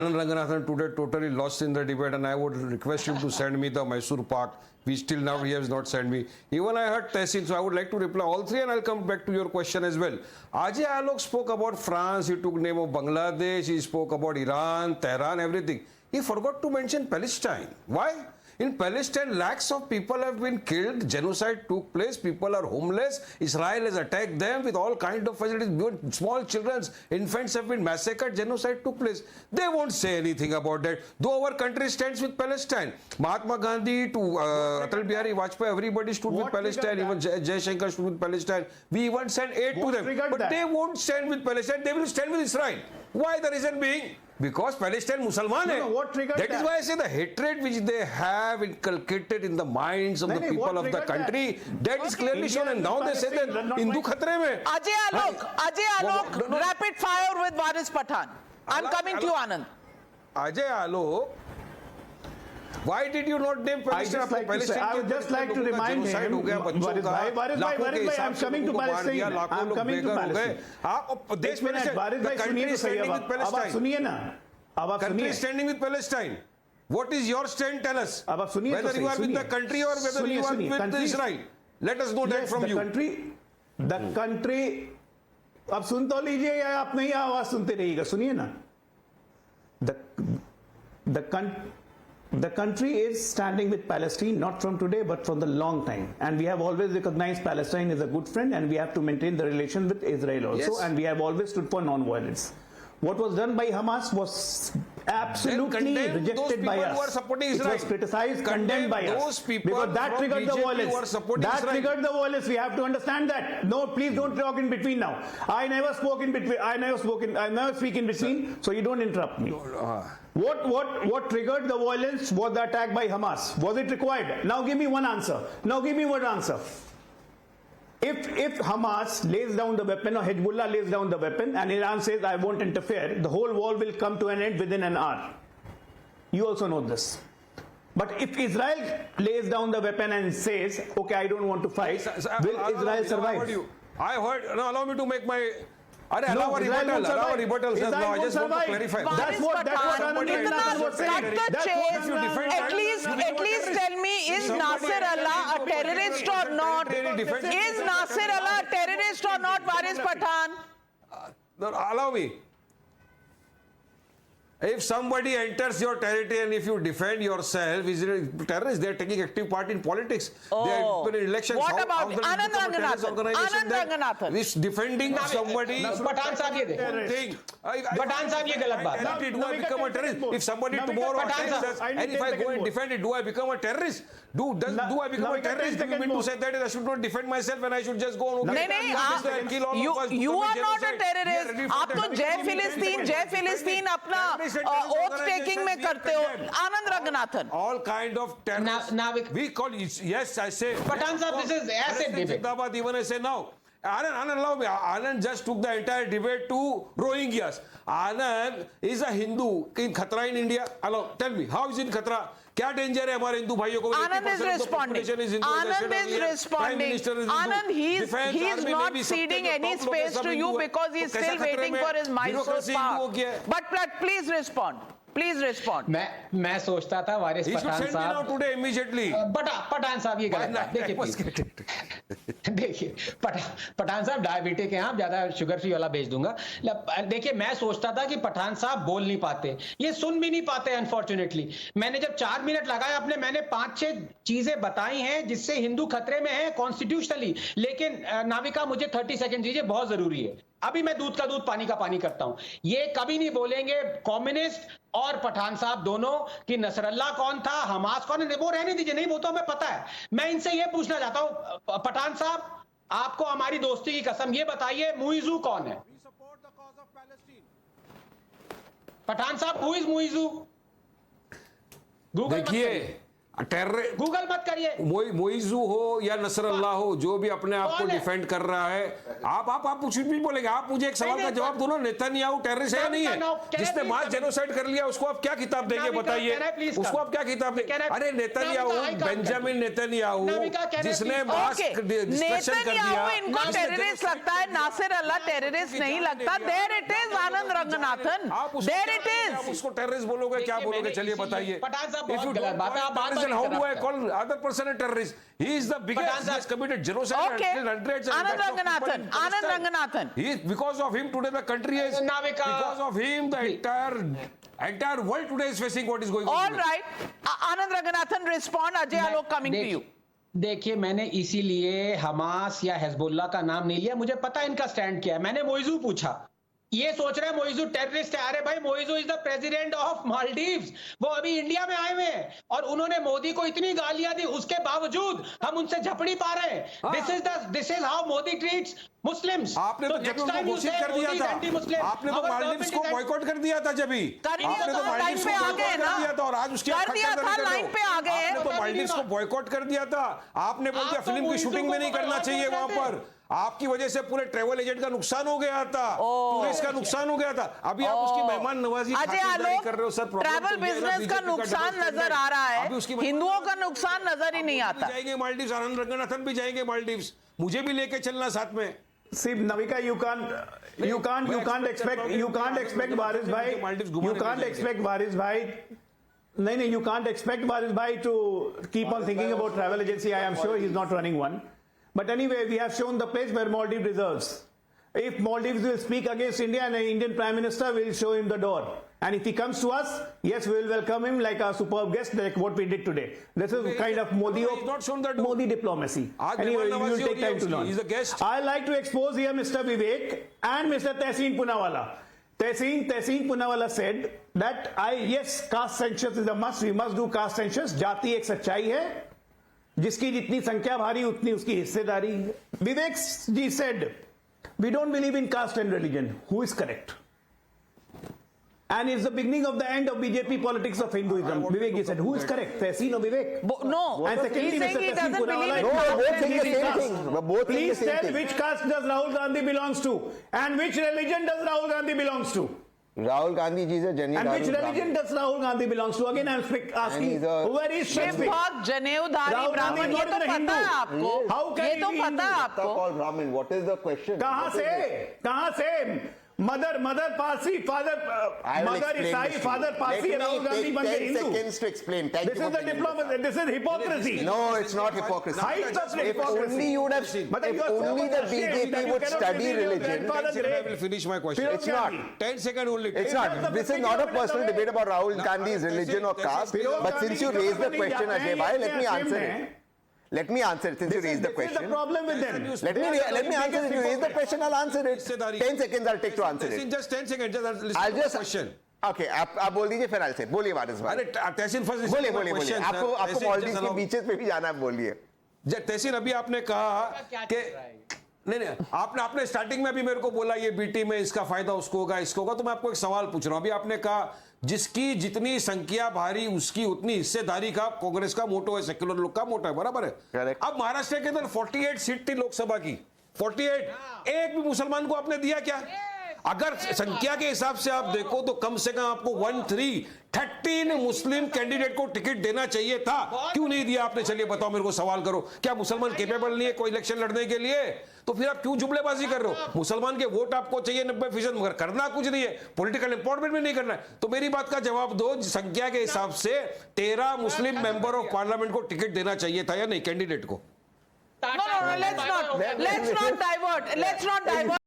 Anand Ranganathan today totally lost in the debate, and I would request him to send me the Mysore Park, which till now he has not sent me. Even I heard Tehsin, so I would like to reply all three, and I'll come back to your question as well. Ajay Alok spoke about France, he took name of Bangladesh, he spoke about Iran, Tehran, everything. He forgot to mention Palestine. Why? In Palestine, lakhs of people have been killed, genocide took place, people are homeless, Israel has attacked them with all kinds of facilities, small children, infants have been massacred, genocide took place. They won't say anything about that, though our country stands with Palestine. Mahatma Gandhi to Atal Bihari Vajpayee, everybody stood with Palestine, even Jai Shankar stood with Palestine. We even sent aid to them, but they won't stand with Palestine, they will stand with Israel. Why? The reason being, because Palestine Musalman hai. That is why I say the hatred which they have inculcated in the minds of the people of the country, that is clearly shown, and now they say that Hindu khatre mein. Ajay Alok, rapid fire with Waris Pathan. I'm coming to you, Anand. Ajay Alok, why did you not name Palestine? I would just like to remind him, Waris bhai, I'm coming to Palestine. I'm coming to Palestine. The country is standing with Palestine. Country is standing with Palestine. What is your stand? Tell us. Whether you are with the country or whether you are with Israel. Let us know that from you. The country. अब सुन तो लीजिए या आप नहीं आवाज सुनते रहिएगा, सुनिए ना. The country is standing with Palestine, not from today, but from the long time. And we have always recognized Palestine as a good friend, and we have to maintain the relation with Israel also. Yes. And we have always stood for non-violence. What was done by Hamas was absolutely rejected by us. It was criticized, condemned by us. Because that triggered the violence. That triggered the violence. We have to understand that. No, please don't talk in between now. I never spoke in between. I never speak in between. So you don't interrupt me. What triggered the violence was the attack by Hamas. Was it required? Now give me one answer. If Hamas lays down the weapon or Hezbollah lays down the weapon and Iran says I won't interfere, the whole war will come to an end within an hour. You also know this. But if Israel lays down the weapon and says, okay, I don't want to fight, will Israel survive? I heard, no, allow me to make my... Allow a rebuttal. I just want to clarify. That's what Anand Ranganathan was saying. At least tell me, is Nasser Allah a terrorist or not? Is Nasser Allah a terrorist or not, Waris Pathan? Allow me. If somebody enters your territory and if you defend yourself, is it a terrorist? They are taking active part in politics. They are in elections. What about Anand Ranganathan? Is defending somebody. Pathan sahab ye dekho. Pathan sahab ye galat baat. Do I become a terrorist? If somebody tomorrow attacks us and if I go and defend it, do I become a terrorist? Do I become a terrorist? Do you mean to say that I should not defend myself and I should just go on? You are not a terrorist. आप तो जय फिलिस्तीन अपना oath taking में करते हो. Anand Ranganathan. All kind of terrorists. We call it, yes, I say. Pathan sahab, this is asset debate. Even I say now. Anand, allow me. Anand just took the entire debate to Rohingyas. Anand is a Hindu in Khatra in India. Allow, tell me, how is it Khatra? क्या danger है हमारे हिंदू भाइयों को? Anand is responding. Anand, he is not ceding any space to you because he is still waiting for his Mysore Park. But please respond. Please respond. मैं सोचता था वारिस पठान साहब today immediately. Pathan साहब ये गलत है. देखिए पठान साहब डायबिटिक हैं, आप ज्यादा शुगर फ्री वाला भेज दूंगा. देखिए मैं सोचता था कि पठान साहब बोल नहीं पाते, ये सुन भी नहीं पाते अनफॉर्चुनेटली. मैंने जब 4 मिनट लगाया, मैंने 5-6 चीजें बताई हैं जिससे हिंदू खतरे में है कॉन्स्टिट्यूशनली. लेकिन नाविका मुझे 30 सेकंड दीजिए, बहुत जरूरी है. अभी मैं दूध का दूध पानी का पानी करता हूं. ये कभी नहीं बोलेंगे कम्युनिस्ट और पठान साहब दोनों कि नसरल्ला कौन था, हमास कौन है. वो रहने दीजिए, नहीं वो तो हमें पता है. मैं इनसे ये पूछना चाहता हूं, पठान साहब आपको हमारी दोस्ती की कसम ये बताइए मुइजू कौन है? पठान साहब हु इज मुइजू? देखिए टेरर गूगल मत करिए। मोइजू हो या नसरल्ला हो, जो भी अपने आप को कौन है? डिफेंड कर रहा है, आप कुछ भी बोलेंगे। आप मुझे एक सवाल का नहीं, जवाब दो ना, नेतन्याहू टेररिस्ट है या नहीं है? Can I जिसने please मास come? जेनोसाइड कर लिया, उसको आप क्या किताब देंगे Navika, बताइए? can I please उसको come? आप क्या किताब देंगे? Can I- अरे Netanyahu, Navika, I can't Benjamin come. Netanyahu, Navika, can I जिसने please- मास Okay, डिस्ट्रक्शन कर दिया, नेतन्याहू इनको जिसने टेररिस्ट genocide लगता है, कर दिया, नासिर अल्लाह टेररिस्ट नहीं लगता। देयर इट इज आनंद रंगनाथन, आप उसको देयर क्या इट बोलोगे? आप इज। उसको टेररिस्ट बोलोगे, क्या देखिए, बोलोगे? मैंने चलिए इसीलिए- बताइए। पठान साहब If बहुत you गलत don't बात है, call आप बार-बार terrorist, how do I interrupt call other person a terrorist? He is the biggest. Pathan He साहब- has committed genocide Okay. and killed hundreds and Anand lakhs of people Ranganathan, in Anand Palestine. Ranganathan. He is, because of him today the country is. Navika. Because of him the entire world today is facing what is going on. All today. right, Anand Ranganathan respond. Ajay Alok coming to you. देखिए, मैंने इसीलिए Hamas या Hezbollah का नाम नहीं लिया, मुझे पता है इनका स्टैंड क्या है। मैंने मोइजू पूछा, ये सोच रहे हैं मोइजू टेररिस्ट है। अरे भाई, Muizzu is the president of Maldives, वो अभी इंडिया में आए हुए हैं और उन्होंने मोदी को इतनी गालियां दी, उसके बावजूद हम उनसे झपड़ी पा रहे हैं। This is how Modi treats Muslims. आपने तो जब उनको घोषित कर दिया था, आपने तो मालदीव्स को बॉयकॉट कर दिया था। जब ही कर दिया आपने था, तो लाइन मालदीव्स पे को आ गए बॉयकॉट ना। कर दिया था और आज उसकी कर दिया था, लाइन पे आ गए। आपने तो मालदीव्स को बॉयकॉट कर दिया था। आपने बोल दिया आप तो फिल्म की मोइजू शूटिंग को में नहीं करना बॉयकॉट चाहिए वहां करते पर। आपकी वजह से पूरे ट्रेवल एजेंट का नुकसान हो गया था, टूरिस्ट का नुकसान हो गया था। अभी आप उसकी मेहमान नवाजी अजय खातिरदारी आलोक, कर रहे हो सर। problem ट्रैवल तो ये है ना, बिजनेस का BJP नुकसान double नजर standard। आ रहा अभी उसकी है, हिंदुओं का नुकसान नजर ही नहीं आता। जाएंगे मालदीव्स, आनंद रंगनाथन भी जाएंगे मालदीव्स, मुझे भी लेके चलना साथ में। See, Navika, you can't expect Baris bhai. You can't expect Baris bhai. No, you can't expect Baris bhai to keep on thinking about travel agency. I am sure he's not running one. But anyway, we have shown the place where Maldives deserves. If Maldives will speak against India, and an Indian Prime Minister will show him the door. And if he comes to us, yes, we will welcome him like a superb guest, like what we did today. This is kind of he's not shown the door. Modi diplomacy. Aaj Anyway, mehman we will nawazi take ho time rahi to hai learn. uski. He's a guest. I like to expose here Mr. Vivek and Mr. Tehseen Poonawalla. Tehseen Poonawalla said that yes, caste census is a must. We must do caste census. जाति एक सच्चाई है, जिसकी जितनी संख्या भारी उतनी उसकी हिस्सेदारी। Vivek ji said, we don't believe in caste and religion. Who is correct? And it's the beginning of the end of BJP politics of Hinduism. Vivek ji said, who is correct? Tehseen or Vivek? No, And secondly, he's saying Mr. he Tehseen doesn't Poonawalla believe is in not caste saying and he's same caste. thing. We're both saying Please the same tell thing. which caste does Rahul Gandhi belongs to and which religion does Rahul Gandhi belongs to. Rahul Gandhi ji is a genuine And which Rahul religion does Rahul Gandhi belongs to? Again, I'm asking, he's a- where is Shiv specific? भक्त जनेऊधारी राहुल गांधी ब्राह्मण, ये not तो even a पता है Hindu. आपको, How can ये he तो be पता Hindu? है Brahmin. आपको। Called Brahmin. What is the question? कहाँ What is it? से? कहाँ से? Mother Parsi, father I will mother explain ईसाई, this to father you. Parsi, Let Rahul me Gandhi take बन गए 10 Hindu. seconds to explain. Thank This you is for the bringing this diplomacy. up. This is hypocrisy. No, it's not hypocrisy. Height of If hypocrisy. only you would have, But if you are so only much the ashamed that BJP you would cannot study reveal your religion. grandfather. 10 seconds, I will finish my question. Firoz It's not. Gandhi. 10 seconds only. It's not. This is not a personal debate about Rahul Gandhi's religion or caste. Firoz But Gandhi since you की raised the तरफ नहीं question, जाते हैं, Ajay bhai, ये let me अपने answer ashamed it. हैं. Let me answer it since you raised the This is the question. problem with them. Let me answer it. You raised the question, I'll answer it. 10 seconds I'll take to answer it. Just 10 seconds. Just listen I'll to the just question. Okay, आप बोल दीजिए फिर I'll say. बोलिए वारिस भाई. अरे तहसीन first बोलिए बोलिए आपको मॉलडीव्स के बीचेस पे भी जाना है, बोलिए. तहसीन अभी आपने कहा कि नहीं आपने स्टार्टिंग में अभी मेरे को बोला ये बीटी में इसका फायदा उसको होगा इसको होगा, तो मैं आपको एक सवाल पूछ रहा हूं. अभी आपने कहा जिसकी जितनी संख्या भारी उसकी उतनी हिस्सेदारी का कांग्रेस का मोटो है, सेक्युलर लोग का मोटो है, बराबर है. Correct. अब महाराष्ट्र के अंदर 48 सीट थी लोकसभा की, 48 एक भी मुसलमान को आपने दिया क्या? अगर संख्या के हिसाब से आप देखो तो कम से कम आपको 13 मुस्लिम कैंडिडेट को टिकट देना चाहिए था, क्यों नहीं दिया आपने? चलिए बताओ मेरे को, सवाल करो. क्या मुसलमान केपेबल नहीं है कोई इलेक्शन लड़ने के लिए? तो फिर आप क्यों जुमलेबाजी कर रहे हो? मुसलमान के वोट आपको चाहिए 90%, मगर करना कुछ नहीं है, पॉलिटिकल एम्पावरमेंट भी नहीं करना है. तो मेरी बात का जवाब दो, संख्या के हिसाब से 13 मुस्लिम मेंबर ऑफ पार्लियामेंट को टिकट देना चाहिए था या नहीं कैंडिडेट को? No, let's not divert.